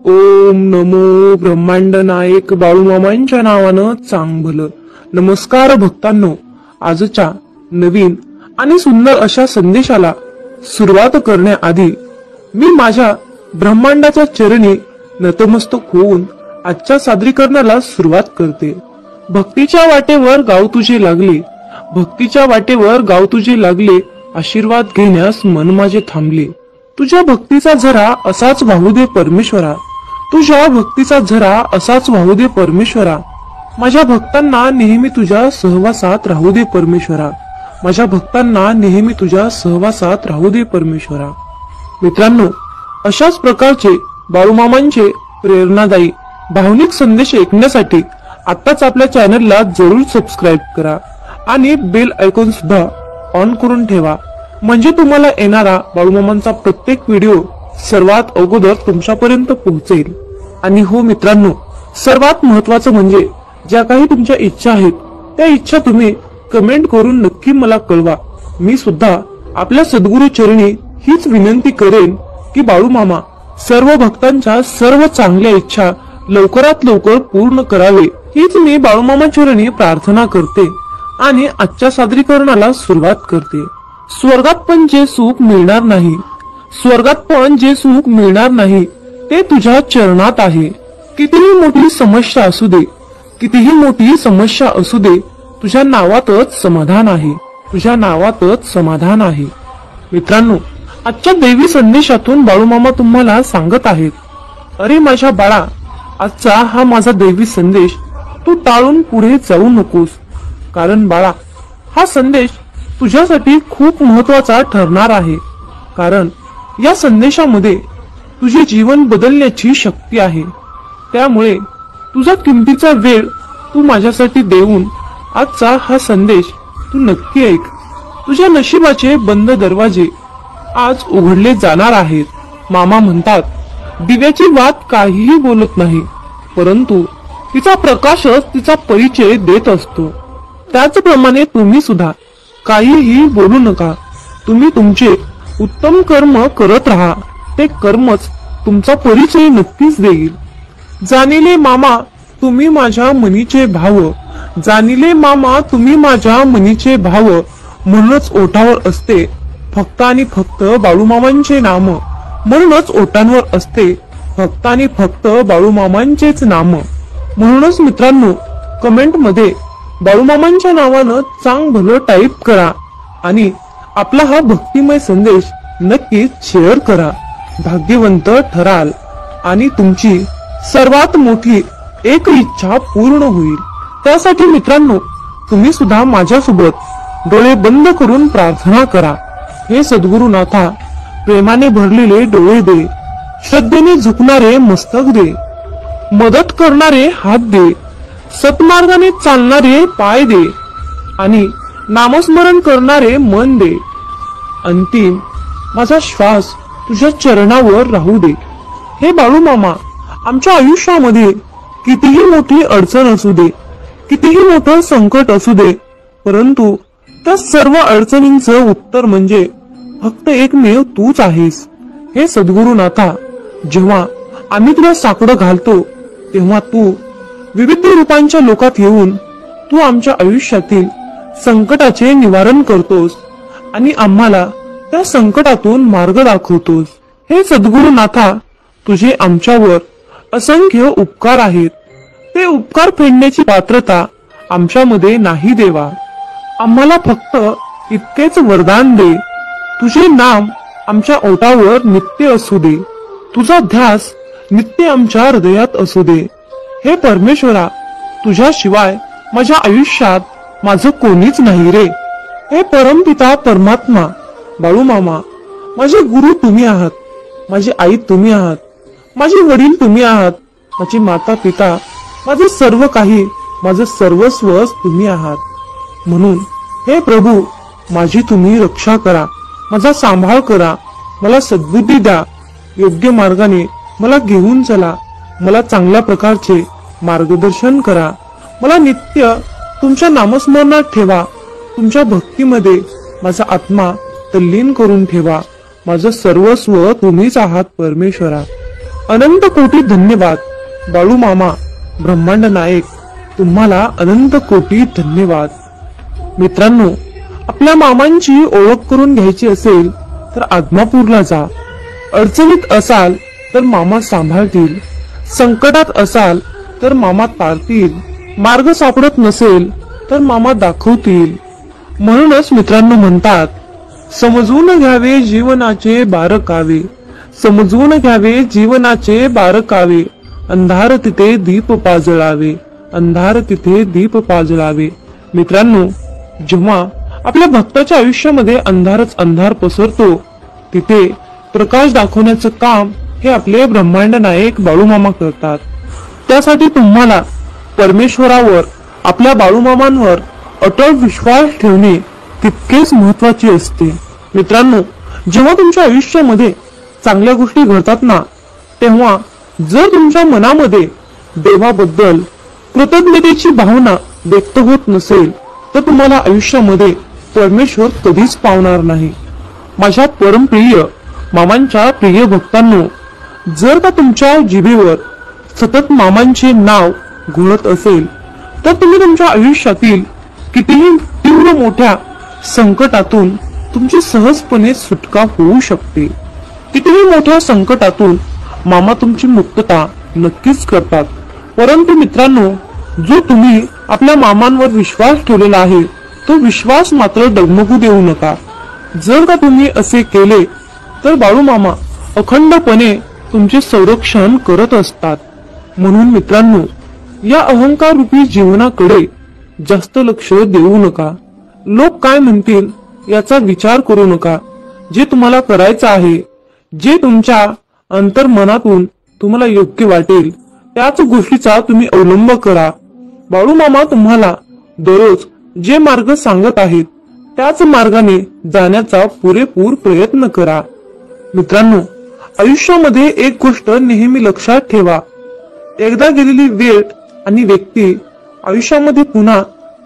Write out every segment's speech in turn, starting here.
ओम नमो ब्रह्मांड नायक बाळूमामांच्या नावानं चांग भलं. नमस्कार भक्तांनो, आजच्या नवीन आणि सुंदर अशा संदेशाला सुरुवात करण्याआधी मी माझ्या ब्रह्मांडाच्या चरणी नतमस्तक होऊन आजच्या सादरीकरणाला सुरुवात करते. भक्तीच्या वाटेवर गाव तुझे लागले, भक्तीच्या वाटेवर गाव तुझे लागले, आशीर्वाद घेण्यास मन माझे थांबले. तुझ्या भक्तीचा झरा असाच वाहू दे परमेश्वरा, तुझ्या भक्तीचा झरा असाच वाहू दे परमेश्वरा. माझ्या भक्तांना नेहमी तुझ्या सहवासात राहू दे परमेश्वरा, माझ्या भक्तांना नेहमी तुझ्या सहवासात राहू दे परमेश्वरा. मित्रांनो, अशाच प्रकारचे बाळूमामांचे प्रेरणादायी भावनिक संदेश ऐकण्यासाठी आताच आपल्या चॅनलला जरूर सबस्क्राईब करा आणि बेल आयकॉन सुद्धा ऑन करून ठेवा, म्हणजे तुम्हाला येणारा बाळूमामांचा प्रत्येक व्हिडिओ सर्वात अगोदर तुमच्यापर्यंत पोहोचेल. आणि हो मित्रांनो, सर्वात महत्वाचं म्हणजे ज्या काही तुमच्या इच्छा आहेत त्या इच्छा तुम्ही कमेंट करून नक्की मला कळवा. मी सुद्धा आपल्या सद्गुरु चरणी हीच विनंती करेन की बाळूमामा सर्व भक्तांच्या सर्व चांगल्या इच्छा लवकरात लवकर पूर्ण करावे, हीच मी बाळूमामा चरणी प्रार्थना करते आणि आजच्या सादरीकरणाला सुरुवात करते. स्वर्गात पण जे सुख मिळणार नाही, स्वर्गात पण जे सुख मिळणार नाही ते तुझ्या चरणात आहे. कितीही मोठी समस्या असू दे, कितीही मोठी समस्या असू दे, तुझ्या नावातच समाधान आहे, तुझ्या नावातच समाधान आहे. मित्रांनो, आजच्या दैवी संदेशातून बाळूमामा तुम्हाला सांगत आहेत, अरे माझ्या बाळा, आजचा हा माझा दैवी संदेश तू टाळून पुढे जाऊ नकोस, कारण बाळा हा संदेश तुझ्यासाठी खूप महत्वाचा ठरणार आहे. कारण या संदेशामध्ये तुझे जीवन बदलण्याची शक्ती आहे. त्यामुळे तुझा किमतीचा वेळ तू माझ्यासाठी देऊन आजचा हा संदेश तू नक्की ऐक. तुझ्या नशिबाचे बंद दरवाजे आज उघडले जाणार आहेत. मामा म्हणतात, दिव्याची वात काहीही बोलत नाही, परंतु तिचा प्रकाशच तिचा परिचय देत असतो. त्याचप्रमाणे तुम्ही सुद्धा काहीही बोलू नका, तुम्ही तुमचे उत्तम कर्म करत राहा, ते कर्मच तुमचा परिचय नक्कीच देईल. जाणिले मामा तुम्ही माझ्या मनीचे भाव, जाणिले मामा तुम्ही माझ्या मनीचे भाव, म्हणूनच ओठावर असते फक्त आणि फक्त बाळूमामांचे नाम, म्हणूनच ओठांवर असते फक्त आणि फक्त बाळूमामांचेच नाम. म्हणूनच मित्रांनो, कमेंट मध्ये बाळूमामांच्या नावानं चांग भलं टाईप करा आणि आपला हा भक्तिमय संदेश नक्कीच शेअर करा. भाग्यवंत ठराल आणि तुमची सर्वात मोठी एक इच्छा पूर्ण होईल. त्यासाठी मित्रांनो, तुम्ही सुद्धा माझ्यासोबत डोळे बंद करून प्रार्थना करा. हे सद्गुरुनाथा, प्रेमाने भरलेले डोळे दे, श्रद्धेने झुकणारे मस्तक दे, मदत करणारे हात दे, सत्मार्गाने चालणारे पाय दे आणि नामस्मरण करणारे मन दे. अंतिम माझा श्वास तुझ्या चरणावर राहू दे. हे बाळूमामा, आमच्या आयुष्यामध्ये कितीही मोठी अडचण असू दे, कितीही मोठं संकट असू दे, परंतु त्या सर्व अडचणींचं उत्तर म्हणजे फक्त एकमेव तूच आहेस. हे सद्गुरुनाथा, जेव्हा आम्ही तुला साकडं घालतो तेव्हा तू विविध रूपांच्या लोकात येऊन तू आमच्या आयुष्यातील संकटाचे निवारण करतोस आणि आम्हाला त्या संकटातून मार्ग दाखवतोस. हे सद्गुरुनाथा, तुझे आमच्यावर असंख्य उपकार आहेत. ते उपकार फेडण्याची पात्रता आमच्यामध्ये नाही देवा. आम्हाला फक्त इतकेच वरदान दे. तुझे नाम आमच्या ओठावर नित्य असू दे, तुझा ध्यास नित्य आमच्या हृदयात असू दे. हे परमेश्वरा, तुझ्याशिवाय माझ्या आयुष्यात माझं कोणीच नाही रे. हे परमपिता परमात्मा, बाळूमामा माझे गुरु तुम्ही आहात, माझी आई तुम्ही आहात, माझे वडील तुम्ही आहात, माझी माता पिता, माझे सर्व काही, माझं सर्वस्व तुम्ही आहात. म्हणून हे प्रभू, माझी तुम्ही रक्षा करा, माझा सांभाळ करा, मला सद्बुद्धी द्या, योग्य मार्गाने मला घेऊन चला, मला चांगल्या प्रकारचे मार्गदर्शन करा, मला नित्य तुमच्या नामस्मरणात ठेवा, तुमच्या भक्तीमध्ये माझा आत्मा तल्लीन करून ठेवा. माझं सर्वस्व तुम्हीच आहात परमेश्वरा. अनंत कोटी धन्यवाद बाळू मामा ब्रह्मांड नायक, तुम्हाला अनंत कोटी धन्यवाद. मित्रांनो, आपल्या मामांची ओळख करून घ्यायची असेल तर आदमापूरला जा. अडचणीत असाल तर मामा सांभाळतील, संकटात असाल तर मामा तारतील, मार्ग सापडत नसेल तर मामा दाखवतील. म्हणूनच मित्रांनो म्हणतात, समजून घ्यावे जीवनाचे बारकावे, समजून घ्यावे जीवनाचे बारकावे, अंधार तिथे दीप पाजळावे, अंधार तिथे दीप पाजळावे. मित्रांनो, जेव्हा आपल्या भक्ताच्या आयुष्यामध्ये अंधारच अंधार पसरतो, तिथे प्रकाश दाखवण्याचं काम हे आपले ब्रह्मांड नायक बाळूमामा करतात. त्यासाठी तुम्हाला परमेश्वरावर, आपल्या बाळूमामांवर अटळ विश्वास ठेवणे तितकेच महत्वाचे असते. मित्रांनो, जेव्हा तुमच्या आयुष्यामध्ये चांगल्या गोष्टी घडतात ना, तेव्हा जर तुमच्या मनामध्ये देवाबद्दल कृतज्ञतेची भावना व्यक्त होत नसेल तर तुम्हाला आयुष्यामध्ये परमेश्वर कधीच पावणार नाही. माझ्या परमप्रिय मामांच्या प्रिय भक्तांनो, जर का तुमच्या जिभेवर सतत मामांचे नाव घोळत असेल तर तुम्ही तुमच्या आयुष्यातील कितीही तीव्र मोठ्या संकटातून तुमची सहजपणे सुटका होऊ शकते. कितीही मोठ्या संकटातून मामा तुमची मुक्तता नक्कीच करतात. परंतु मित्रांनो, जो तुम्ही आपल्या मामांवर विश्वास ठेवलेला आहे तो विश्वास मात्र डगमगू देऊ नका. जर का तुम्ही असे केले तर बाळूमामा अखंडपणे तुमचे संरक्षण करत असतात. म्हणून मित्रांनो, या अहंकार रूपी जीवनाकडे जास्त लक्ष देऊ नका. लोक काय म्हणतील याचा विचार करू नका. जे तुम्हाला करायचं आहे, जे तुमच्या अंतर्मनातून तुम्हाला योग्य वाटेल त्याच गोष्टीचा तुम्ही अवलंब करा. बाळूमामा तुम्हाला दररोज जे मार्ग सांगत आहेत त्याच मार्गाने जाण्याचा पुरेपूर प्रयत्न करा. मित्रांनो, आयुष्यामध्ये एक गोष्ट नेहमी लक्षात ठेवा, एकदा गेलेली वेळ आणि व्यक्ती आयुष्यामध्ये पुन्हा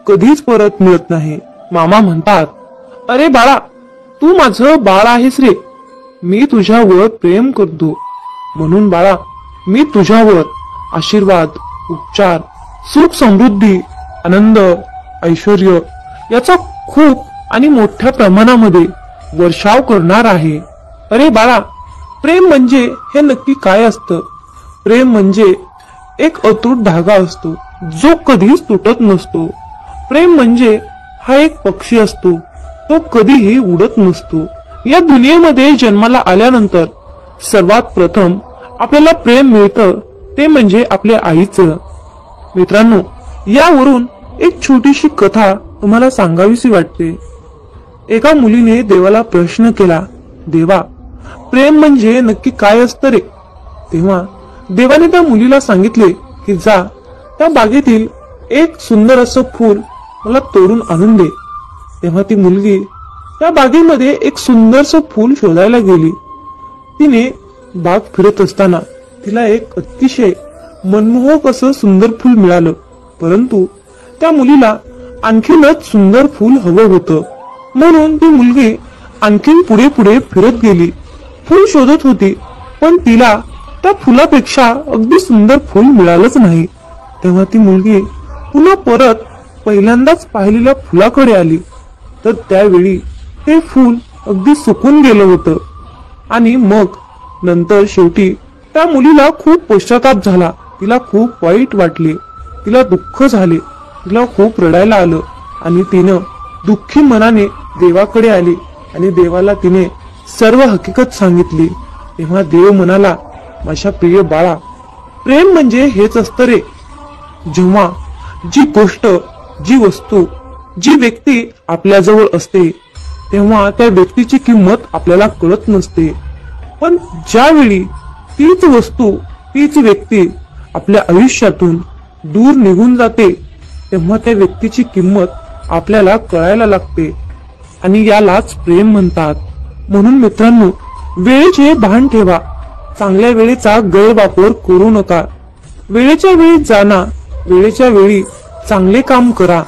कधीच परत मिळत नाही. मामा म्हणतात, अरे बाळा, तू माझं बाळ आहेस रे, मी तुझ्यावर प्रेम करतो. म्हणून बाळा, मी तुझ्यावर आशीर्वाद, उपचार, सुख, समृद्धी, आनंद, ऐश्वर्य याचा खूप आणि मोठ्या प्रमाणामध्ये वर्षाव करणार आहे. अरे बाळा, प्रेम म्हणजे हे नक्की काय असतं? प्रेम म्हणजे एक अतूट धागा असतो जो कधीच तुटत नसतो. प्रेम म्हणजे हा एक पक्षी असतो, तो कधीही उडत नसतो. या दुनियेमध्ये जन्माला आल्यानंतर सर्वात प्रथम आपल्याला प्रेम मिळतं ते म्हणजे आपल्या आईचं. मित्रांनो, यावरून एक छोटीशी कथा तुम्हाला सांगावीशी वाटते. एका मुलीने देवाला प्रश्न केला, देवा, प्रेम म्हणजे नक्की काय असतं रे? तेव्हा देवाने त्या मुलीला सांगितले की जा, त्या बागेतील एक सुंदर असं फूल मला तोडून आणून दे. तेव्हा ती मुलगी त्या बागेमध्ये एक सुंदरसं फूल शोधायला गेली. तिने बाग फिरत असताना तिला एक अतिशय मनमोहक असं सुंदर फूल मिळालं. परंतु त्या मुलीला आणखीनच सुंदर फूल हवं होतं. म्हणून ती मुलगी आणखीन पुढे पुढे फिरत गेली. फूल शोधत होती, पण तिला त्या फुलापेक्षा अगदी सुंदर फूल मिळालंच नाही. तेव्हा ती मुलगी पुन्हा परत पहिल्यांदाच पाहिलेल्या फुलाकडे आली, तर त्यावेळी ते फूल अगदी सुकून गेलं होतं. आणि मग नंतर शेवटी त्या मुलीला खूप पश्चाताप झाला. तिला खूप वाईट वाटले, तिला दुःख झाले, तिला खूप रडायला आलं. आणि तिनं दुःखी मनाने देवाकडे आली आणि देवाला तिने सर्व हकीकत सांगितली. तेव्हा देव म्हणाला, माझ्या प्रिय बाळा, प्रेम म्हणजे हेच असतं रे. जेव्हा जी गोष्ट, जी वस्तू, जी व्यक्ती आपल्याजवळ असते तेव्हा त्या व्यक्तीची किंमत आपल्याला कळत नसते. पण ज्यावेळी तीच वस्तू, तीच व्यक्ती आपल्या आयुष्यातून दूर निघून जाते तेव्हा त्या व्यक्तीची किंमत आपल्याला कळायला लागते. आणि यालाच प्रेम म्हणतात. म्हणून मित्रांनो, वेळेचे भान ठेवा. चांगल्या वेळेचा गैरवापर करू नका. वेळेच्या वेळी जाना, वेळेच्या वेळी चांगले काम करा.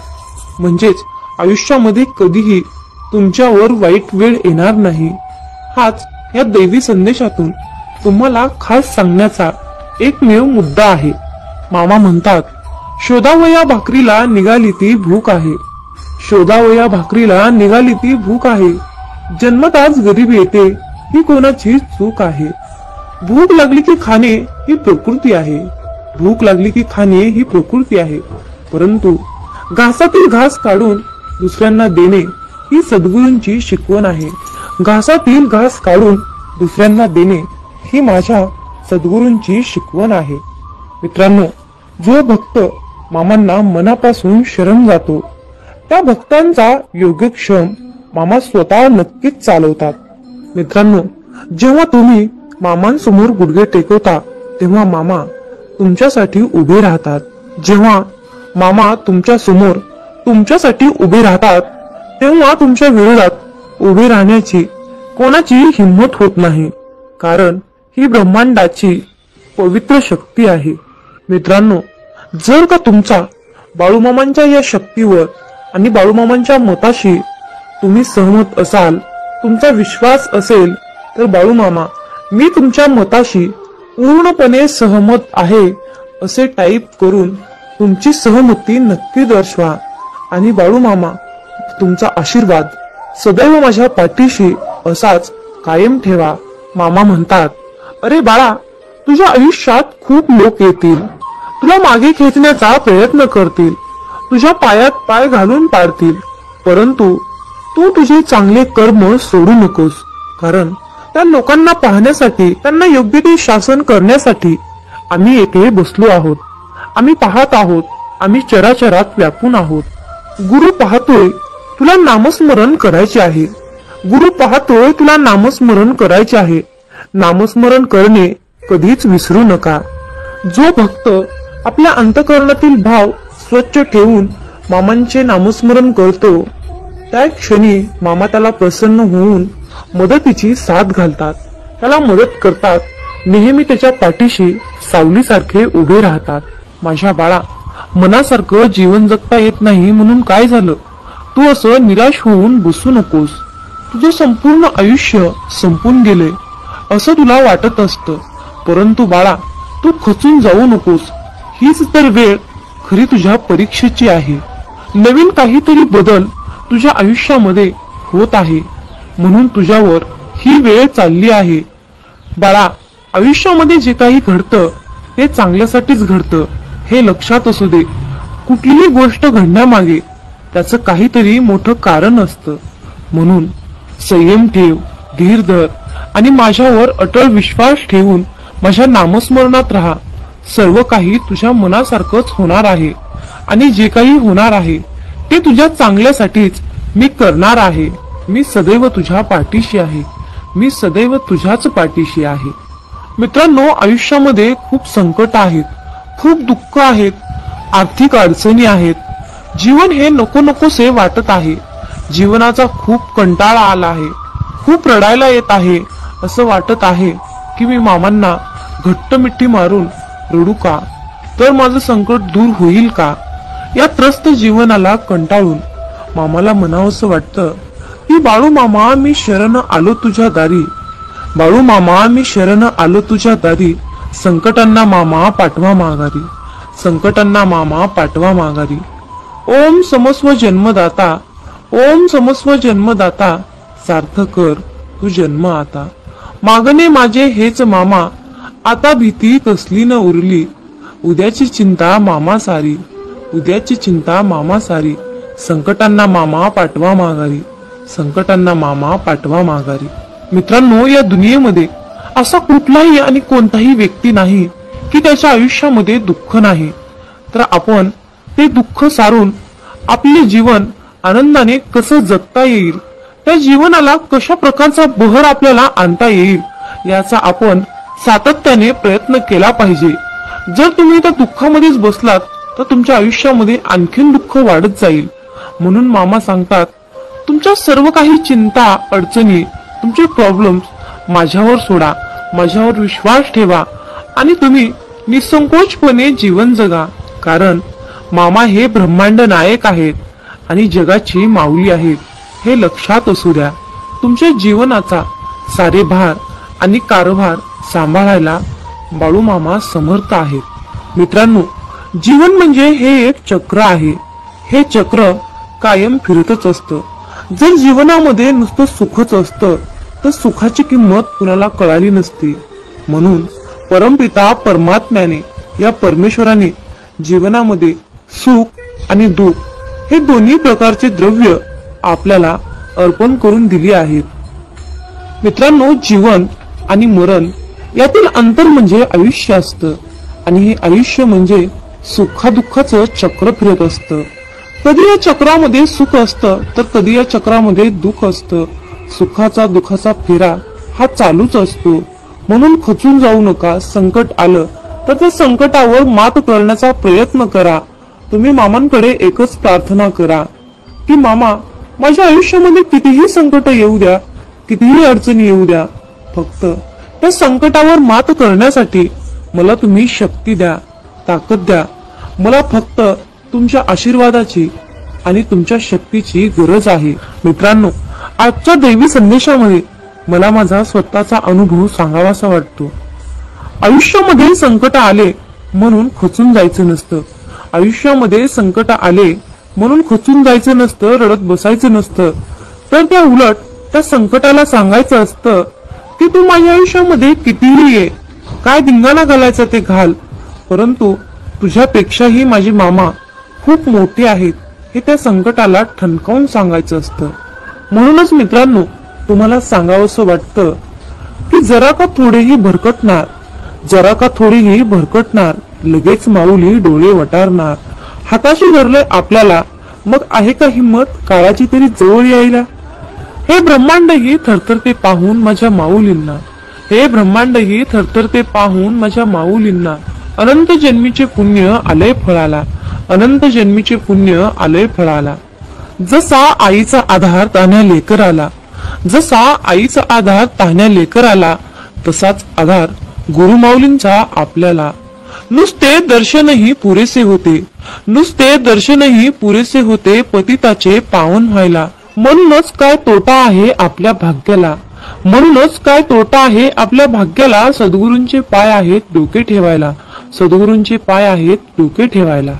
म्हणजेच आयुष्यामध्ये कधीही तुमच्यावर वाईट वेळ येणार नाही. हाच या दैवी संदेशातून तुम्हाला खास सांगण्याचा एकमेव मुद्दा आहे. मामा म्हणतात, शोधावया भाकरीला निघाली ती भूक आहे. शोधावया भाकरीला निघाली ती भूक आहे. जन्मताच गरीब येते ही कोणाची चूक आहे. भूक लागली की खाणे ही प्रकृती आहे. भूक लागली की खाणे ही प्रकृती आहे. परंतु घासातील घास काढून दुसऱ्यांना देणे ही सद्गुरूंची शिकवण आहे. घासातील घास काढून दुसऱ्यांना देणे ही माझ्या सद्गुरूंची शिकवण आहे. मित्रांनो, जो भक्त मामांना मनापासून शरण जातो त्या भक्तांचा योगक्षेम मामा स्वतः नक्कीच चालवतात. मित्रांनो, जेव्हा तुम्ही मामांसमोर गुडघे टेकवता तेव्हा मामा तुमच्यासाठी उभे राहतात. जेव्हा मामा तुमच्या समोर तुमच्यासाठी उभे राहतात तेव्हा तुमच्या विरोधात उभे राहण्याची कोणाची हिंमत होत नाही. कारण ही ब्रह्मांडाची पवित्र शक्ती आहे. मित्रांनो, जर का तुमचा बाळूमामांच्या या शक्तीवर आणि बाळूमामांच्या मताशी तुम्ही सहमत असाल, तुमचा विश्वास असेल, तर बाळूमामा मी तुमच्या मताशी पूर्णपणे सहमत आहे असे टाईप करून तुमची सहमती नक्की दर्शवा. आणि बाळूमामा तुमचा आशीर्वाद सदैव माझ्या पाठीशी असाच कायम ठेवा. मामा म्हणतात, अरे बाळा, तुझ्या आयुष्यात खूप लोक येतील, तुला मागे खेचण्याचा प्रयत्न करतील, तुझ्या पायात पाय घालून पाडतील, परंतु तू तुझे चांगले कर्म सोडू नकोस. कारण त्या लोकांना पाहण्यासाठी, त्यांना योग्य ते शासन करण्यासाठी आम्ही येथे बसलो आहोत. आम्ही पाहत आहोत, आम्ही चराचरात व्यापून आहोत. गुरु पाहतोय, तुला नामस्मरण करायचे आहे. गुरु पाहतोय, तुला नामस्मरण करायचे आहे. नामस्मरण करणे कधीच विसरू नका. जो भक्त आपल्या अंतःकरणातील भाव स्वच्छ ठेवून मामांचे नामस्मरण करतो त्या क्षणी मामा त्याला प्रसन्न होऊन मदतीची साथ घालतात, त्याला मदत करतात, नेहमी त्याच्या पाठीशी सावलीसारखे उभे राहतात. माझ्या बाळा, मनासारखं जीवन जगता येत नाही म्हणून काय झालं? तू असं निराश होऊन बसू नकोस. तुझं संपूर्ण आयुष्य संपून गेले असं तुला वाटत असतं, परंतु बाळा, तू खचून जाऊ नकोस. हीच तर वेळ खरी तुझ्या परीक्षेची आहे. नवीन काहीतरी बदल तुझ्या आयुष्यामध्ये होत आहे, म्हणून तुझ्यावर ही वेळ चालली आहे. बाळा, आयुष्यामध्ये जे काही घडतं ते चांगल्यासाठीच घडतं हे लक्षात असू दे. कुठलीही गोष्ट घडण्यामागे त्याचं काहीतरी मोठं कारण असतं. म्हणून संयम ठेव, धीर धर आणि माझ्यावर अटळ विश्वास ठेवून माझ्या नामस्मरणात राहा. सर्व काही तुझ्या मनासारखंच होणार आहे आणि जे काही होणार आहे ते तुझ्या चांगल्यासाठीच मी करणार आहे. मी सदैव तुझ्या पाठीशी आहे. मी सदैव तुझ्याच पाठीशी आहे. मित्रांनो, आयुष्यामध्ये खूप संकट आहेत, खूप दुःख आहेत, आर्थिक अडचणी आहेत. जीवन हे नको नकोसे वाटत आहे. जीवनाचा खूप कंटाळा आला आहे, खूप रडायला येत आहे. असं वाटत आहे की मी मामांना घट्ट मिठी मारून रडू का, तर माझं संकट दूर होईल का? या त्रस्त जीवनाला कंटाळून मामाला म्हणावंसं वाटतं की बाळू मामा, मी शरण आलो तुझ्या दारी. बाळू मामा, मी शरण आलो तुझ्या दारी. संकटांना मामा पाठवा माघारी. संकटांना मामा पाठवा माघारी. ओम समस्व जन्मदाता, ओम समस्व जन्मदाता, सार्थ कर तू जन्म आता. मागणे माझे हेच मामा, आता भीती कसली न उरली. उद्याची चिंता मामा सारी, उद्याची चिंता मामा सारी. संकटांना मामा पाठवा माघारी. संकटांना मामा पाठवा माघारी. मित्रांनो, या दुनियेमध्ये असा कुठलाही आणि कोणताही व्यक्ती नाही की त्याच्या आयुष्यामध्ये दुःख नाही. तर आपण ते दुःख सारून आपले जीवन आनंदाने कसं जगता येईल, त्या जीवनाला कशा प्रकारचा बहर आपल्याला आणता येईल, याचा आपण सातत्याने प्रयत्न केला पाहिजे. जर तुम्ही त्या दुःखामध्येच बसलात तर तुमच्या आयुष्यामध्ये आणखीन दुःख वाढत जाईल. म्हणून मामा सांगतात, तुमच्या सर्व काही चिंता, अडचणी, तुमचे प्रॉब्लेम्स माझ्यावर सोडा, माझ्यावर विश्वास ठेवा आणि तुम्ही निसंकोचपणे जीवन जगा. कारण मामा हे ब्रह्मांड नायक आहेत आणि जगाची माऊली आहेत, हे लक्षात असू द्या. तुमच्या जीवनाचा सारे भार आणि कारभार सांभाळायला बाळूमामा समर्थ आहेत। मित्रांनो, जीवन म्हणजे हे एक चक्र आहे। हे चक्र कायम फिरतच असतं। जर जीवनामध्ये नुसतं सुखच असतं तर सुखाची किंमत कुणाला कळाली नसती। म्हणून परमपिता परमात्म्याने, या परमेश्वराने जीवनामध्ये सुख आणि दुःख हे दोन्ही प्रकारचे द्रव्य आपल्याला अर्पण करून दिली आहेत। मित्रांनो, जीवन आणि मरण यातील अंतर म्हणजे आयुष्य असतं आणि हे आयुष्य म्हणजे सुखादुःखाचं चक्र फिरत असतं। कधी या चक्रामध्ये सुख असतं तर कधी या चक्रामध्ये दुःख असतं। सुखाचा दुःखाचा फेरा हा चालूच असतो। म्हणून खचून जाऊ नका। संकट आलं तर त्या संकटावर मात करण्याचा प्रयत्न करा। तुम्ही मामांकडे एकच प्रार्थना करा की मामा, माझ्या आयुष्यामध्ये कितीही संकट येऊ द्या, कितीही अडचणी येऊ द्या, फक्त त्या संकटावर मात करण्यासाठी मला तुम्ही शक्ती द्या, ताकद द्या। मला फक्त तुमच्या आशीर्वादाची आणि तुमच्या शक्तीची गरज आहे। मित्रांनो, आजच्या दैवी संदेशामध्ये मला माझा स्वतःचा अनुभव सांगावासा वाटतो। आयुष्यामध्ये संकट आले म्हणून खचून जायचं नसतं। आयुष्यामध्ये संकट आले म्हणून खचून जायचं नसतं, रडत बसायचं नसतं। तर त्या उलट त्या संकटाला सांगायचं असतं की तू माझ्या आयुष्यामध्ये कितीही ये, काय धिंगाणा घालायचा ते घाल, परंतु तुझ्यापेक्षाही माझे मामा खूप मोठे आहेत, हे त्या संकटाला ठणकावून सांगायचं असतं। म्हणूनच मित्रांनो, तुम्हाला सांगावंसं वाटतं की जरा का थोडेही भरकटणार, जरा का थोडीही भरकटणार, लगेच माऊली डोळे वटारणार। हाताशी धरले आपल्याला, मग आहे का हिंमत काळाची तरी जवळ यायला। हे ब्रह्मांडही थरथरते पाहून माझ्या माऊलींना, हे ब्रह्मांडही थरथरते पाहून माझ्या माऊलींना। अनंत जन्मीचे पुण्य आलंय फळाला, अनंत जन्मीचे पुण्य आलंय फळाला। जसा आईचा आधार तान्ह्या लेकराला, जसा आईचा आधार तान्ह्या लेकराला, तसाच आधार गुरुमाऊलींचा आपल्याला। नुसते दर्शनही पुरेसे होते, नुसते दर्शनही पुरेसे होते पतिताचे पावन व्हायला। म्हणूनच काय तोटा आहे आपल्या भाग्याला, म्हणूनच काय तोटा आहे आपल्या भाग्याला। सद्गुरूंचे पाय आहेत डोके ठेवायला, सद्गुरूंचे पाय आहेत डोके ठेवायला।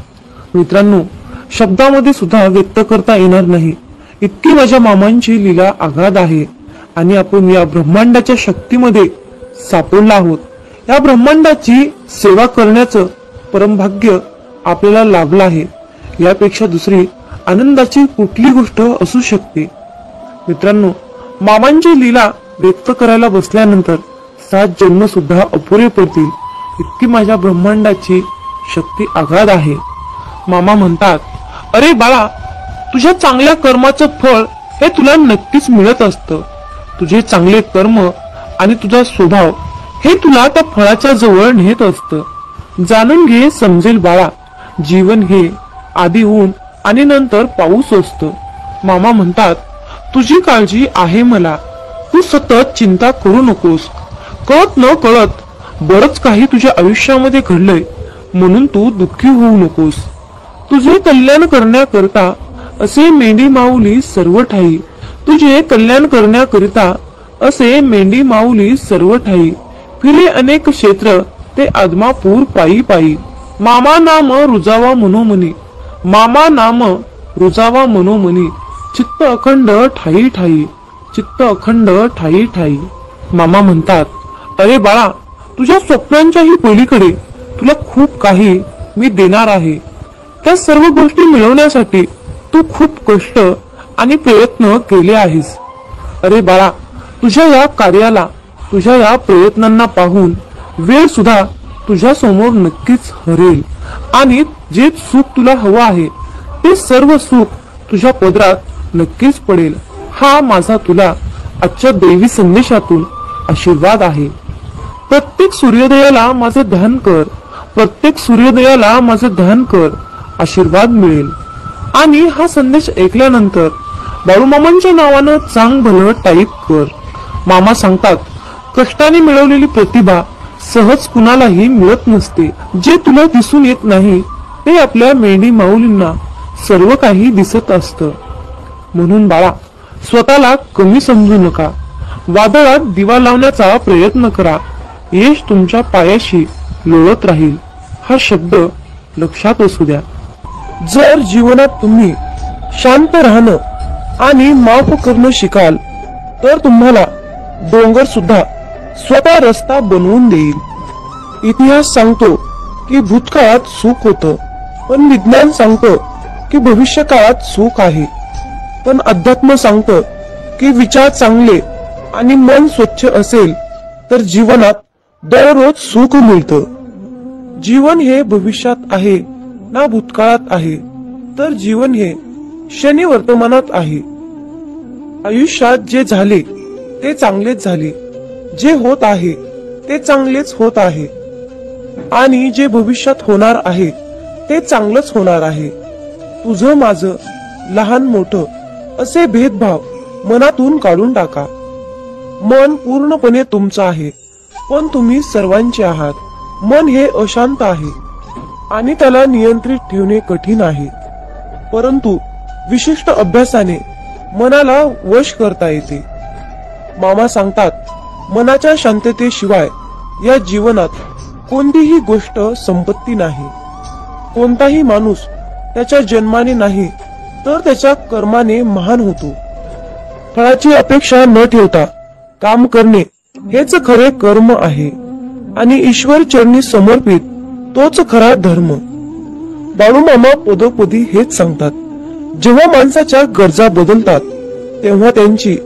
मित्रांनो, शब्दामध्ये सुद्धा व्यक्त करता येणार नाही, इतकी माझ्या मामांची लीला आघाद आहे। आणि आपण या ब्रह्मांडाच्या शक्तीमध्ये सापडला आहोत। या ब्रह्मांडाची सेवा करण्याचं परमभाग्य आपल्याला लाभलं आहे। यापेक्षा दुसरी आनंदाची कुठली गोष्ट असू शकते। मित्रांनो, मामांची लीला व्यक्त करायला बसल्यानंतर 7 जन्म सुद्धा अपुरे पडतील, इतकी माझ्या ब्रह्मांडाची शक्ती आघाद आहे। मामा म्हणतात, अरे बाळा, तुझ्या चांगल्या कर्माचं फळ हे तुला नक्कीच मिळत असतं। तुझे चांगले कर्म आणि तुझा स्वभाव हे तुला त्या फळाच्या जवळ नेत असतं। जाणून घे, समजेल बाळा, जीवन हे आधी ऊन आणि नंतर पाऊस असतं। मामा म्हणतात, तुझी काळजी आहे मला, तू सतत चिंता करू नकोस। कळत न कळत बरच काही तुझ्या आयुष्यामध्ये घडलंय, म्हणून तू दुःखी होऊ नकोस। तुझे कल्याण करण्याकरता असे मेंढी माऊली सर्व ठाई, तुझे कल्याण करण्याकरिता असे मेंढी माऊली सर्व ठाई। फिरे अनेक क्षेत्र ते आदमापूर पायी पायी। मामा नाम रुजावा मनोमनी, मामा नाम रुजावा मनोमनी। चित्त अखंड ठाई ठाई, चित्त अखंड ठाई ठाई। मामा म्हणतात, अरे बाळा, तुझ्या स्वप्नांच्याही पलीकडे तुला खूप काही मी देणार आहे। त्या सर्व गोष्टी मिळवण्यासाठी तू खूप कष्ट आणि प्रयत्न केले आहेस। अरे बाळा, तुझ्या या कार्याला, तुझ्या या प्रयत्नांना पाहून वेळ सुद्धा तुझ्या समोर नक्कीच हरेल आणि जे सुख तुला हवं आहे ते सर्व सुख तुझ्या पदरात नक्कीच पडेल। हा माझा तुला आजच्या दैवी संदेशातून आशीर्वाद आहे। प्रत्येक सूर्योदयाला माझं ध्यान कर, प्रत्येक सूर्योदयाला माझं ध्यान कर, आशीर्वाद मिळेल। आणि हा संदेश ऐकल्यानंतर बाळूमामांच्या नावानं चांग भलं टाईप कर। मामा सांगतात, कष्टाने मिळवलेली प्रतिभा सहज कुणालाही मिळत नसते। जे तुला दिसून येत नाही ते आपल्या मेंढी माऊलींना सर्व काही दिसत असतं। म्हणून बाळा, स्वतःला कमी समजू नका। वादळात दिवा लावण्याचा प्रयत्न करा, यश तुमच्या पायाशी लोळत राहील हा शब्द लक्षात असू द्या. जर जीवनात तुम्ही शांत राहणं आणि माफ करणं शिकाल तर तुम्हाला डोंगर सुद्धा स्वतः रस्ता बनवून देईल. इतिहास सांगतो की भूतकाळात सुख होतं, पण विज्ञान सांगतं की भविष्य काळात सुख आहे. पण अध्यात्म सांगतं की विचार चांगले आणि मन स्वच्छ असेल तर जीवनात दररोज सुख मिळतं. जीवन हे भविष्यात आहे ना भूतकाळात आहे, तर जीवन हे क्षणी वर्तमानात आहे. आयुष्यात जे झाले ते चांगलेच झाले, जे होत आहे ते चांगलेच होत आहे आणि जे भविष्यात होणार आहे ते चांगलंच होणार आहे. तुझं माझं, लहान मोठं असे भेदभाव मनातून काढून टाका. मन पूर्णपणे तुमचं आहे, पण तुम्ही सर्वांचे आहात. मन हे अशांत आहे आणि त्याला नियंत्रित ठेवणे कठीण आहे, परंतु विशिष्ट अभ्यासाने मनाला वश करता येते. मामा सांगतात, मनाच्या शांततेशिवाय या जीवनात कोणतीही गोष्ट संपत्ती नाही. कोणताही माणूस त्याच्या जन्माने नाही तर त्याच्या कर्माने महान होतो. फळाची अपेक्षा न ठेवता काम करणे हेच खरे कर्म आहे आणि ईश्वर चरणी समर्पित तोच खरा धर्म. बाळूमामा पदोपदी हेच सांगतात. जेव्हा माणसाच्या गरजा बदलतात तेव्हा त्यांची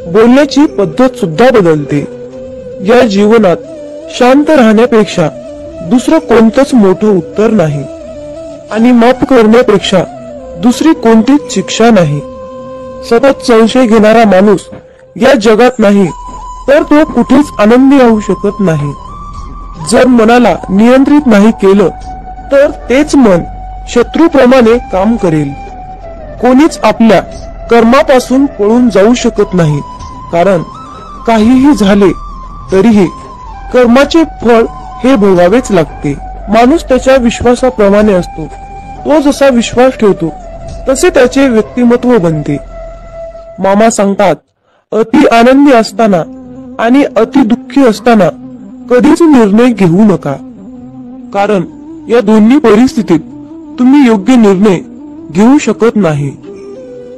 बोलण्याची पद्धत सुद्धा बदलते. या जीवनात शांत राहण्यापेक्षा दुसरं कोणतंच मोठं उत्तर नाही आणि माफ करण्यापेक्षा दुसरी कोणतीच शिक्षा नाही. सतत संशय घेणारा माणूस या जगात नाही तर तो कुठेच आनंदी राहू शकत नाही. जर मनाला नियंत्रित नाही केलं तर तेच मन शत्रूप्रमाणे काम करेल. कोणीच आपल्या कर्मापासून पळून जाऊ शकत नाही, कारण काहीही झाले तरीही कर्माचे फळ हे भोगावेच लागते. माणूस त्याच्या विश्वासाप्रमाणे असतो. तो जसा विश्वास ठेवतो तसे त्याचे व्यक्तिमत्व बनते. मामा सांगतात, अति आनंदी असताना आणि अति दुःखी असताना कधीच निर्णय घेऊ नका, कारण या दोन्ही परिस्थितीत तुम्ही योग्य निर्णय घेऊ शकत नाही.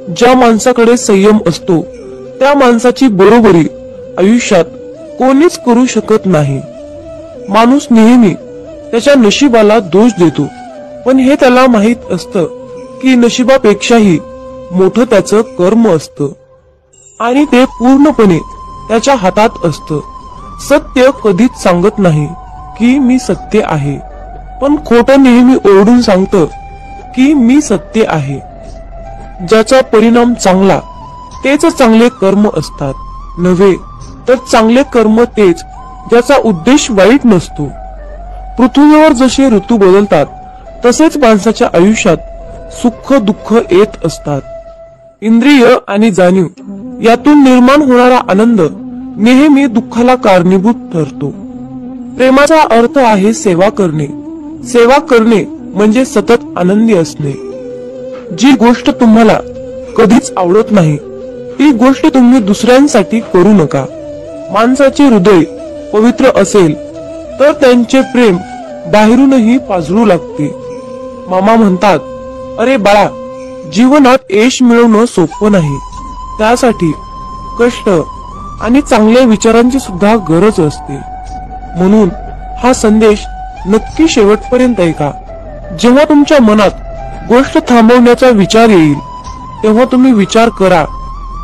ज्या माणसाकडे संयम असतो त्या माणसाची बरोबरी आयुष्यात कोणीच करू शकत नाही. माणूस नेहमी त्याच्या नशिबाला दोष देतो, पण हे त्याला माहित असतं की नशिबापेक्षाही मोठं त्याचं कर्म असतं आणि ते पूर्णपणे त्याच्या हातात असतं. सत्य कधीच सांगत नाही की मी सत्य आहे, पण खोटं नेहमी ओरडून सांगतं की मी सत्य आहे. ज्याचा परिणाम चांगला तेच चांगले कर्म असतात, नव्हे तर चांगले कर्म तेच ज्याचा उद्देश वाईट नसतो. पृथ्वीवर जसे ऋतू बदलतात तसेच माणसाच्या आयुष्यात सुख दुःख येत असतात. इंद्रिय आणि जाणीव यातून निर्माण होणारा आनंद नेहमी दुःखाला कारणीभूत ठरतो. प्रेमाचा अर्थ आहे सेवा करणे. सेवा करणे म्हणजे सतत आनंदी असणे. जी गोष्ट तुम्हाला कधीच आवडत नाही ती गोष्ट तुम्ही दुसऱ्यांसाठी करू नका. माणसाचे हृदय पवित्र असेल तर त्यांचे प्रेम बाहेरूनही पाझरू लागते. मामा म्हणतात, अरे बाळा, जीवनात यश मिळवणं सोपं नाही. त्यासाठी कष्ट आणि चांगल्या विचारांची सुद्धा गरज असते. म्हणून हा संदेश नक्की शेवटपर्यंत ऐका. जेव्हा तुमच्या मनात गोष्ट थांबवण्याचा विचार येईल तेव्हा तुम्ही विचार करा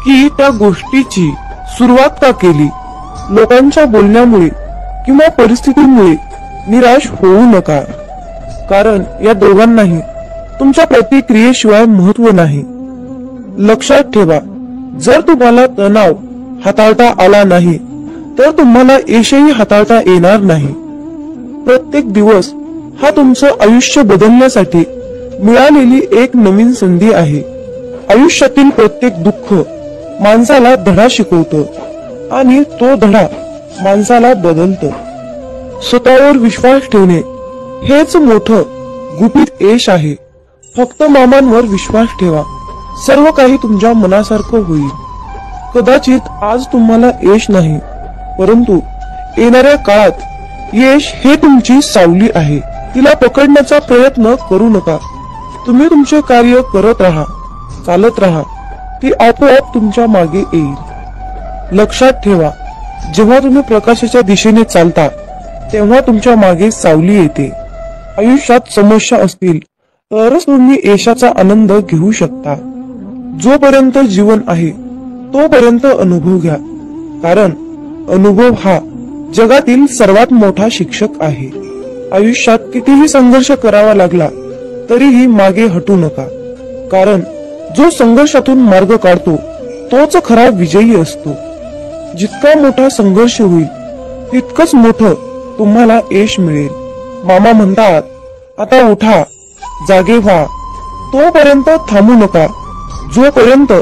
की त्या गोष्टीची सुरुवात का केली. लोकांच्या बोलण्यामुळे किंवा परिस्थितीमुळे निराश होऊ नका, कारण या दोघांनाही तुमच्या प्रतिक्रियेशिवाय महत्व नाही. लक्षात ठेवा, जर तुम्हाला तणाव हाताळता आला नाही तर तुम्हाला यशही हाताळता येणार नाही. प्रत्येक दिवस हा तुमचं आयुष्य बदलण्यासाठी मिळालेली एक नवीन संधी आहे. आयुष्यातील प्रत्येक दुःख माणसाला धडा शिकवतं आणि तो धडा माणसाला बदलतं. स्वतःवर विश्वास ठेवणे हेच मोठं गुपित यश आहे. फक्त मामांवर विश्वास ठेवा, सर्व काही तुमच्या मनासारखं होईल. कदाचित आज तुम्हाला यश नाही, परंतु येणाऱ्या काळात यश हे तुमची सावली आहे, तिला पकडण्याचा प्रयत्न करू नका. तुम्ही तुमचे कार्य करत राहा, चालत राहा, ती आपोआप तुमच्या मागे येईल. लक्षात ठेवा, जेव्हा तुम्ही प्रकाशाच्या दिशेने चालता तेव्हा तुमच्या मागे सावली येते. आयुष्यात समस्या असतील तरच तुम्ही यशाचा आनंद घेऊ शकता. जोपर्यंत जीवन आहे तोपर्यंत अनुभव घ्या, कारण अनुभव हा जगातील सर्वात मोठा शिक्षक आहे. आयुष्यात कितीही संघर्ष करावा लागला तरीही मागे हटू नका, कारण जो संघर्षातून मार्ग काढतो तोच खरा विजयी असतो. जितका मोठा संघर्ष होईल तितकंच मोठं तुम्हाला यश मिळेल. मामा म्हणतात, आता उठा, जागे व्हा. तोपर्यंत थांबू नका जोपर्यंत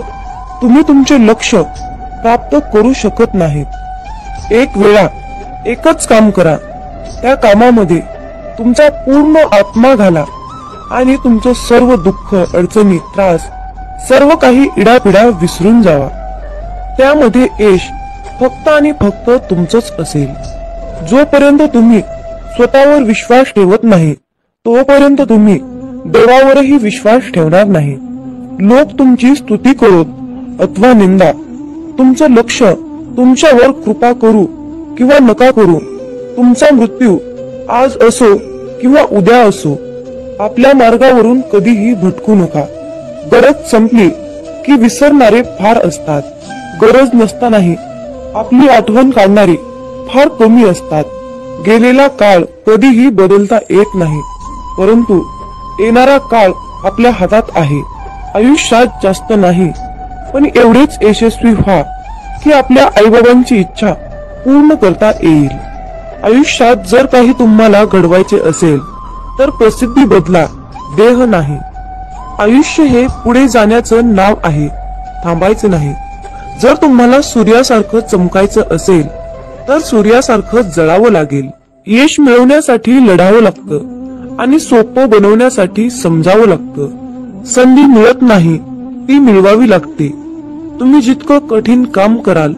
तुम्ही तुमचे लक्ष प्राप्त करू शकत नाहीत. एक वेळा एकच काम करा, त्या कामामध्ये तुमचा पूर्ण आत्मा घाला आणि तुमचं सर्व दुःख, अडचणी, त्रास सर्व काही इडापिडा विसरून जावा. त्यामध्ये यश फक्त आणि फक्त तुमचंच असेल. जोपर्यंत तुम्ही स्वतःवर विश्वास ठेवत नाही तोपर्यंत तुम्ही देवावरही विश्वास ठेवणार नाही. लोक तुमची स्तुती करोत अथवा निंदा, तुमचं लक्ष तुमच्यावर कृपा करू किंवा नका करू, तुमचा मृत्यू आज असो किंवा उद्या असो, आपल्या मार्गावरून कधीही भटकू नका. गरज संपली की विसरणारे फार असतात, गरज नसतानाही आपली आठवण काढणारी फार कमी असतात. गेलेला काळ कधीही बदलता येत नाही, परंतु येणारा काळ आपल्या हातात आहे. आयुष्यात जास्त नाही पण एवढेच यशस्वी व्हा की आपल्या आईबाबांची इच्छा पूर्ण करता येईल. आयुष्यात जर काही तुम्हाला घडवायचे असेल तर प्रसिद्धी बदला, देह नाही. आयुष्य हे पुढे जाण्याचं नाव आहे, थांबायचं नाही. जर तुम्हाला सूर्यासारखं चमकायचं असेल तर सूर्यासारखं जळावं लागेल. यश मिळवण्यासाठी लढावं लागतं आणि सोपं बनवण्यासाठी समजावं लागतं. संधी मिळत नाही, ती मिळवावी लागते. तुम्ही जितकं कठीण काम कराल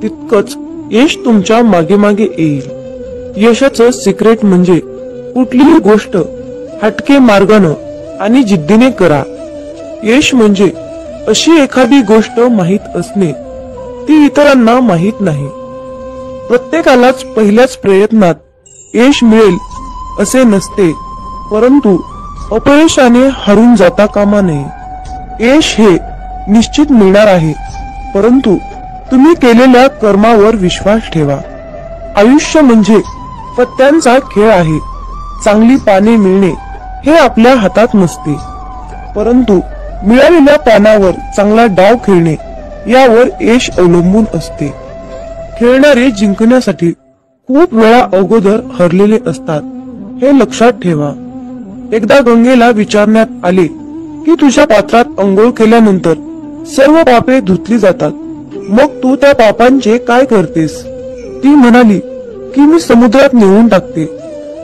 तितकंच यश तुमच्या मागे मागे येईल. यशाचं सिक्रेट म्हणजे कुठलीही गोष्ट हटके मार्गानं आणि जिद्दीने करा. यश म्हणजे अशी एखादी गोष्ट माहीत असणे, ती इतरांना माहीत नाही. प्रत्येकालाच पहिल्याच प्रयत्नात यश मिळेल असे नसते, परंतु अपयशाने हरून जाता कामा नये. यश हे निश्चित मिळणार आहे, परंतु तुम्ही केलेल्या कर्मावर विश्वास ठेवा. आयुष्य म्हणजे पत्त्यांचा खेळ आहे. चांगली पाने मिळणे हे आपल्या हातात नसते, परंतु मिळालेल्या पानावर चांगला डाव खेळणे यावर यश अवलंबून असते. खेळणारे जिंकण्यासाठी खूप वेळा अगोदर हरलेले असतात, हे लक्षात ठेवा. एकदा गंगेला विचारण्यात आले की तुझ्या पात्रात अंघोळ केल्यानंतर सर्व पापे धुतली जातात, मग तू त्या पापांचे काय करतेस? ती म्हणाली की मी समुद्रात नेऊन टाकते.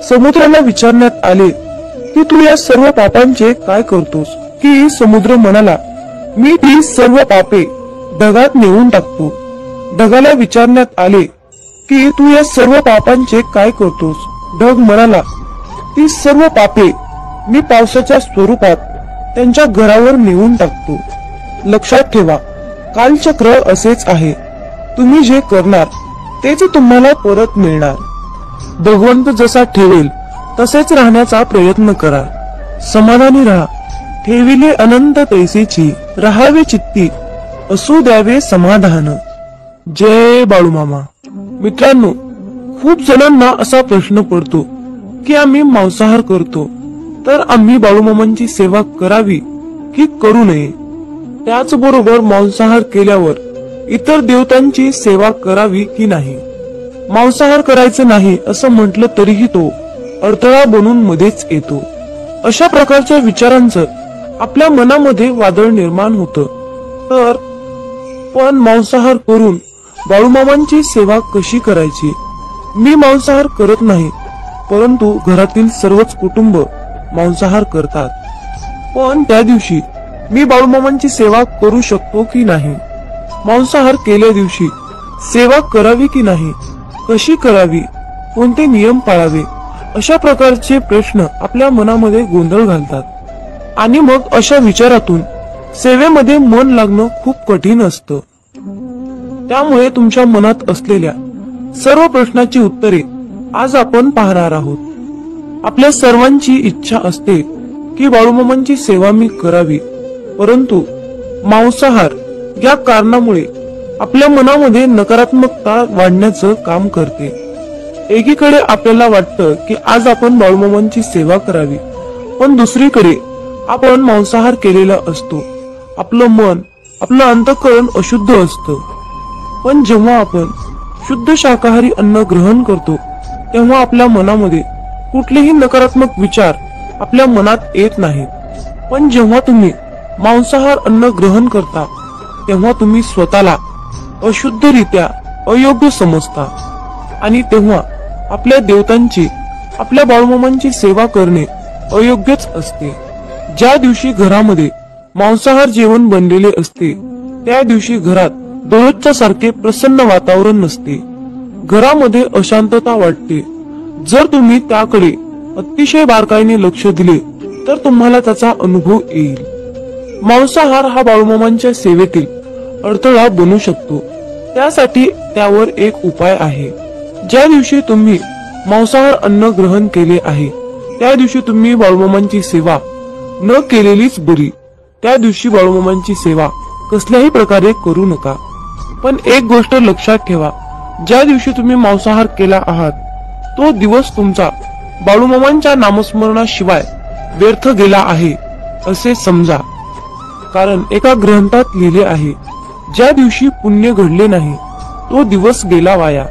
समुद्राला विचारण्यात आले की तू या सर्व पापांचे काय करतोस? की समुद्र म्हणाला, मी ती सर्व पापे ढगात नेऊन टाकतो. ढगाला विचारण्यात आले की तू या सर्व पापांचे काय करतोस? ढग म्हणाला, ती सर्व पापे मी पावसाच्या स्वरूपात त्यांच्या घरावर नेऊन टाकतो. लक्षात ठेवा, कालचक्र असेच आहे. तुम्ही जे करणार तेच तुम्हाला परत मिळणार. भगवंत जसा ठेवेल तसेच राहण्याचा प्रयत्न करा. समाधानी राहा. ठेविले अनंत तैसेची, राहावे चित्ती, असू द्यावे समाधान. जय बाळूमामा. मित्रांनो, खूप जणांना असा प्रश्न पडतो की आम्ही मांसाहार करतो, तर आम्ही बाळूमामांची सेवा करावी की करू नये? त्याचबरोबर मांसाहार केल्यावर इतर देवतांची सेवा करावी की नाही? मांसाहार करायचं नाही असं म्हटलं तरीही तो अडथळा बनून मध्येच येतो. अशा प्रकारच्या विचारांचं आपल्या मनामध्ये वादळ निर्माण होतं. तर पण मांसाहार करून बाळूमामांची सेवा कशी करायची? मी मांसाहार करत नाही, परंतु घरातील सर्वच कुटुंब मांसाहार करतात. पण त्या दिवशी मी बाळूमामांची सेवा करू शकतो की नाही? मांसाहार केल्या दिवशी सेवा करावी की नाही? कशी करावी कोणते नियम पाळावे, अशा प्रकारचे प्रश्न आपल्या मनामध्ये गोंधळ घालतात. आणि मग अशा विचारातून सेवेमध्ये मन लागणं खूप कठीण असतं. त्यामुळे तुमच्या मनात असलेल्या सर्व प्रश्नाची उत्तरे आज आपण पाहणार आहोत. आपल्या सर्वांची इच्छा असते की बाळूमामांची सेवा मी करावी, परंतु मांसाहार या कारणामुळे आपल्या मनामध्ये नकारात्मकता वाढण्याचं काम करते. एकीकडे आपल्याला वाटतं की आज आपण बाळूमामांची सेवा करावी, पण दुसरीकडे आपण मांसाहार केलेला असतो. आपलं मन, आपलं अंतःकरण अशुद्ध असतं. पण जेव्हा आपण शुद्ध शाकाहारी अन्न ग्रहण करतो तेव्हा आपल्या मनामध्ये कुठलेही नकारात्मक विचार आपल्या मनात येत नाहीत. पण जेव्हा तुम्ही मांसाहार अन्न ग्रहण करता तेव्हा तुम्ही स्वतःला अशुद्धरित्या अयोग्य समजता आणि तेव्हा आपल्या देवतांची, आपल्या बाळूमामांची सेवा करणे अयोग्यच असते. ज्या दिवशी घरामध्ये मांसाहार जेवण बनलेले असते त्या दिवशी घरात दररोजच्या सारखे प्रसन्न वातावरण नसते. घरामध्ये अशांतता वाटते. जर तुम्ही त्याकडे अतिशय बारकाईने लक्ष दिले तर तुम्हाला त्याचा अनुभव येईल. मांसाहार हा बाळूमामांच्या सेवेतील अडथळा बनू शकतो. त्यासाठी त्यावर एक उपाय आहे. ज्या दिवशी तुम्ही मांसाहार अन्न ग्रहण केले आहे त्या दिवशी तुम्ही बाळूमामांची सेवा न केलेलीच बरी. त्या दिवशी बाळूमामांची सेवा कसल्याही प्रकारे करू नका. पण एक गोष्ट लक्षात ठेवा, ज्या दिवशी तुम्ही मांसाहार केला आहात तो दिवस तुमचा बाळूमामांच्या नामस्मरणाशिवाय व्यर्थ गेला आहे असे समजा. कारण एका ग्रंथात लिहिले आहे, ज्या दिवशी पुण्य घडले नाही तो दिवस गेला वाया.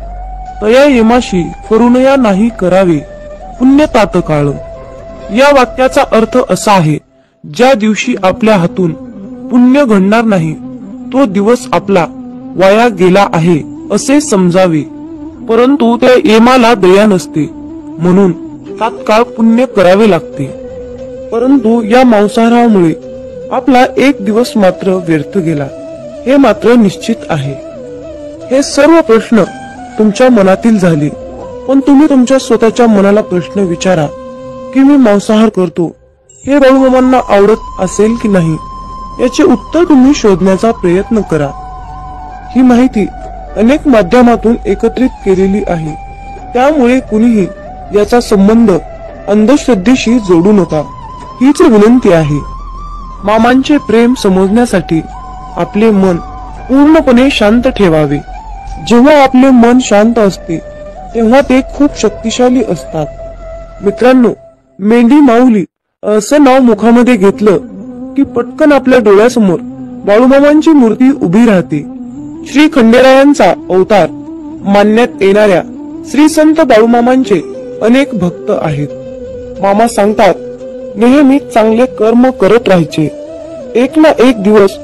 तया येमाशी करुणया नाही करावे पुण्य तात काळ. या वाक्याचा अर्थ असा आहे, ज्या दिवशी आपल्या हातून पुण्य घडणार नाही तो दिवस आपला वाया गेला आहे असे समजावे. परंतु त्या येमाला दया नसते, म्हणून तात्काळ पुण्य करावे लागते. परंतु या मांसाहारामुळे आपला एक दिवस मात्र व्यर्थ गेला हे मात्र निश्चित आहे. हे सर्व प्रश्न तुमच्या मनातील झाले, पण तुम्ही तुमच्या स्वतःच्या मनाला प्रश्न विचारा की मी मांसाहार करतो हे बाळूमामांना आवडत असेल की नाही, याचे उत्तर तुम्ही शोधण्याचा प्रयत्न करा. ही माहिती अनेक माध्यमातून एकत्रित केलेली आहे, त्यामुळे कुणीही याचा संबंध अंधश्रद्धेशी जोडू नका, हीच विनंती आहे. मामांचे प्रेम समजण्यासाठी आपले मन पूर्णपणे शांत ठेवावे. जेव्हा आपले मन शांत असते तेव्हा ते खूप शक्तिशाली असतात. मित्रांनो, मेंढी माऊली असं नाव मुखामध्ये घेतलं की पटकन आपल्या डोळ्यासमोर बाळूमामांची मूर्ती उभी राहते. श्री खंडेरायांचा अवतार मानण्यात येणाऱ्या श्री संत बाळूमामांचे अनेक भक्त आहेत. मामा सांगतात, नेहमी चांगले कर्म करत राहायचे, एक ना एक दिवस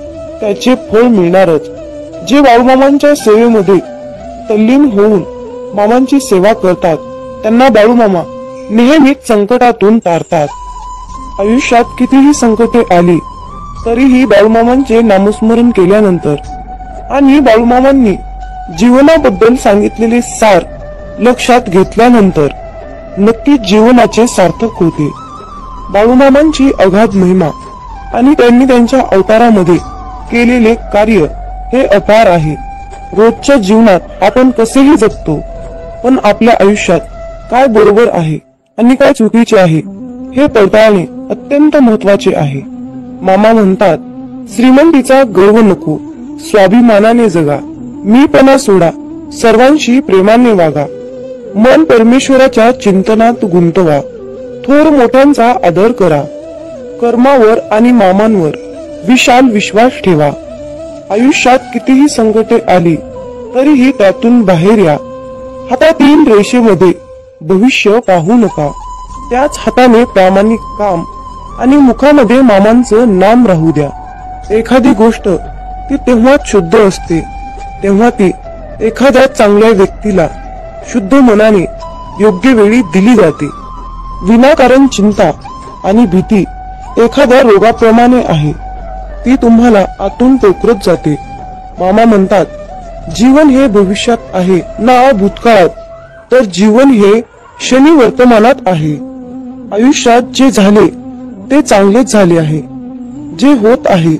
त्याचे फळ मिळणारच. जे बाळूमामांच्या सेवेमध्ये तल्लीन होऊन मामांची सेवा करतात त्यांना बाळूमामा नेहमीच संकटातून तारतात. आयुष्यात कितीही संकटे आली तरीही बाळूमामांचे नामस्मरण केल्यानंतर आणि बाळूमामांनी जीवनाबद्दल सांगितलेले सार लक्षात घेतल्यानंतर नक्कीच जीवनाचे सार्थक होते. बाळूमामांची अगाध महिमा आणि त्यांनी त्यांच्या अवतारामध्ये केलेले कार्य हे अपार आहे. रोजच्या जीवनात आपण कसेही जगतो, पण आपल्या आयुष्यात काय बरोबर आहे आणि काय चुकीचे आहे हे पडताळणे अत्यंत महत्वाचे आहे. मामा म्हणतात, श्रीमंतीचा गर्व नको, स्वाभिमानाने जगा, मीपणा सोडा, सर्वांशी प्रेमाने वागा, मन परमेश्वराच्या चिंतनात गुंतवा, थोर मोठ्यांचा आदर करा, कर्मावर आणि मामांवर विशाल विश्वास ठेवा. आयुष्यात कितीही संकटे आली तरीही त्यातून बाहेर या. हातातील रेषेमध्ये भविष्य पाहू नका, त्याच हाताने प्रामाणिक काम आणि मुखामध्ये मामांचं नाम राहू द्या. एखादी गोष्ट ती तेव्हाच शुद्ध असते तेव्हा ती एखाद्या चांगल्या व्यक्तीला शुद्ध मनाने योग्य वेळी दिली जाते. विनाकारण चिंता आणि भीती एखाद्या रोगाप्रमाणे आहे, ती तुम्हाला आतून पोखरत जाते. मामा म्हणतात, जीवन हे भविष्यात आहे ना भूतकाळात तर जीवन हे क्षणी वर्तमानात आहे. आयुष्यात जे झाले ते चांगलेच झाले आहे. जे होत आहे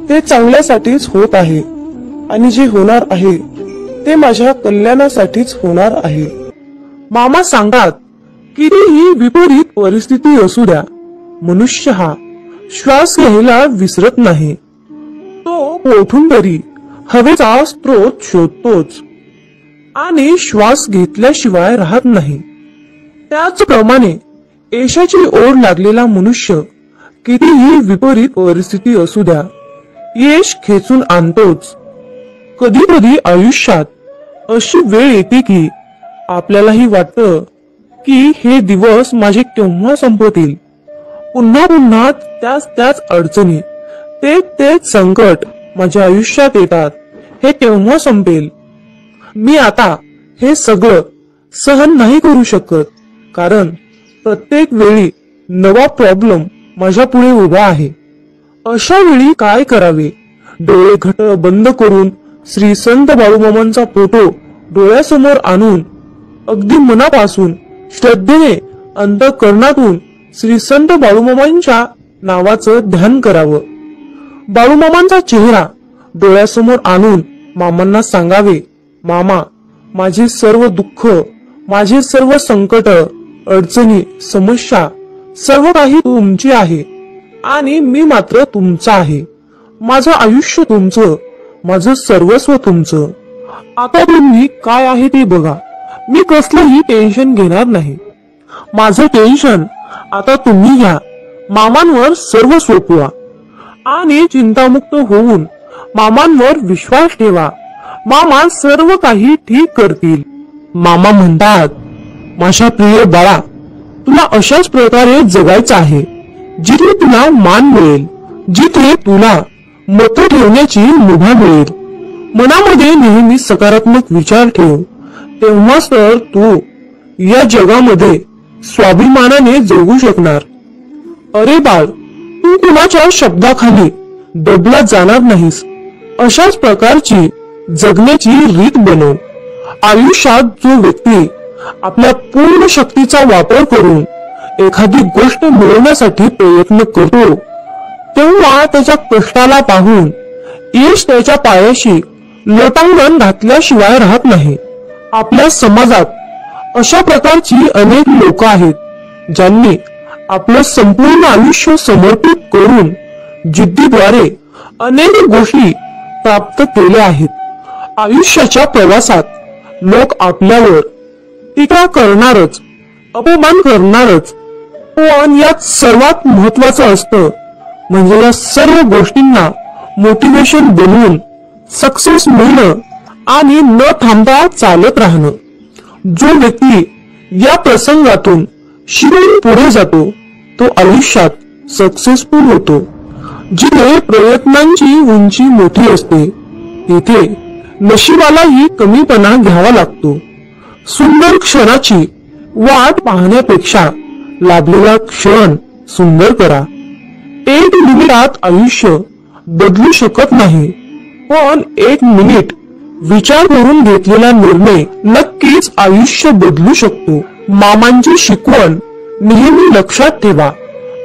ते चांगल्यासाठीच होत आहे आणि जे होणार आहे ते माझ्या कल्याणासाठीच होणार आहे. मामा सांगतात, कितीही विपरीत परिस्थिती असू द्या, मनुष्य हा श्वास घ्यायला विसरत नाही. तो कोठून तरी हवेचा स्रोत शोधतोच आणि श्वास घेतल्याशिवाय राहत नाही. त्याचप्रमाणे यशाची ओढ लागलेला मनुष्य कितीही विपरीत परिस्थिती असू द्या, यश खेचून आणतोच. कधी कधी आयुष्यात अशी वेळ येते की आपल्यालाही वाटतं की हे दिवस माझे केव्हा संपतील. पुन्हा पुन्हा त्याच अडचणी, तेच संकट माझ्या आयुष्यात येतात. हे केव्हा संपेल? मी आता हे सगळं सहन नाही करू शकत, कारण प्रत्येक वेळी नवा प्रॉब्लेम माझ्या पुढे उभा आहे. अशा वेळी काय करावे? डोळे घट्ट बंद करून श्री संत बाळूमामांचा फोटो डोळ्यासमोर आणून अगदी मनापासून श्रद्धेने अंतःकरणातून श्री संत बाळूमामांच्या नावाचं ध्यान करावं. बाळूमामांचा चेहरा डोळ्यासमोर आणून मामांना सांगावे, मामा, माझे सर्व दुःख, माझे सर्व संकट, अडचणी, समस्या सर्व काही तुमची आहे आणि मी मात्र तुमचा आहे. माझं आयुष्य तुमचं, माझं सर्वस्व तुमचं. आता तुम्ही काय आहे ते बघा. मी कसलंही टेन्शन घेणार नाही. माझं टेन्शन आता तुम्ही घ्या. मामांवर सर्व सोपवा आणि चिंतामुक्त होऊन मामांवर विश्वास ठेवा. मामा सर्व काही ठीक करतील. मामा म्हणतात, माझ्या प्रिय बाळा, तुला अशाच प्रकारे जगायचं आहे जिथे तुला मान मिळेल, जिथे तुला मत ठेवण्याची मुभा मिळेल. मनामध्ये नेहमी सकारात्मक विचार ठेव, तेव्हाच तर तू या जगामध्ये स्वाभिमानाने जगू शकणार. अरे बाळ, तू कुणाच्या शब्दाखाली दबला जाणार नाहीस. अशाच प्रकारची जगण्याची रीत बनव. आयुष्यात जो व्यक्ती आपल्या पूर्ण शक्तीचा वापर करून एखादी गोष्ट मिळवण्यासाठी प्रयत्न करतो, तेव्हा त्याच्या कष्टाला पाहून यश त्याच्या पायाशी लोटांगण घातल्याशिवाय राहत नाही. आपल्या समाजात अशा प्रकारची अनेक लोक आहेत, ज्यांनी आपलं संपूर्ण आयुष्य समर्पित करून जिद्दीद्वारे अनेक गोष्टी प्राप्त केल्या आहेत. आयुष्याच्या प्रवासात लोक आपल्यावर टीका करणारच, अपमान करणारच, पण यात सर्वात महत्वाचं असतं म्हणजे या सर्व गोष्टींना मोटिवेशन बनवून सक्सेस मिळणं आणि न थांबता चालत राहणं. जो व्यक्ती या प्रसंगातून शिरून पुढे जातो तो आयुष्यात सक्सेसफुल होतो. जिथे प्रयत्नांची उंची मोठी असते तिथे नशिबालाही कमीपणा घ्यावा लागतो. सुंदर क्षणाची वाट पाहण्यापेक्षा लाभलेला क्षण सुंदर करा. एक मिनिटात आयुष्य बदलू शकत नाही, पण एक मिनिट विचार करून घेतलेला निर्णय नक्कीच आयुष्य बदलू शकतो. मामांची शिकवण नेहमी लक्षात ठेवा.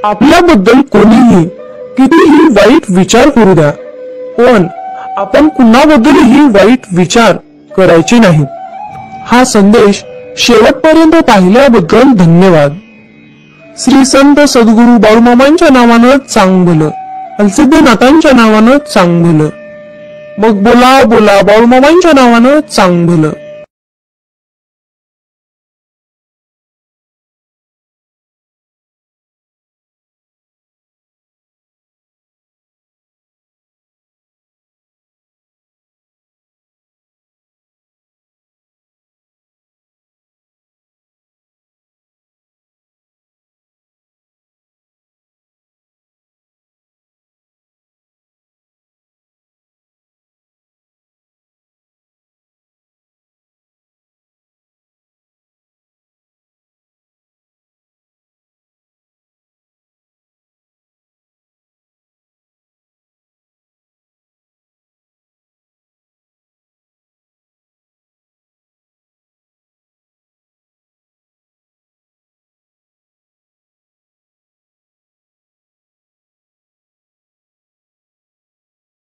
आपल्याबद्दल कोणीही कितीही वाईट विचार करू द्या, पण आपण कुणाबद्दलही वाईट विचार करायचे नाहीत. हा संदेश शेवटपर्यंत पाहिल्याबद्दल धन्यवाद. श्री संत सद्गुरू बाळूमामांच्या नावानं चांग भलं, अलसिद्धनाथांच्या नावानं चांग भलं. मग बोला बोला बाळूमामांच्या नावानं चांग भलं.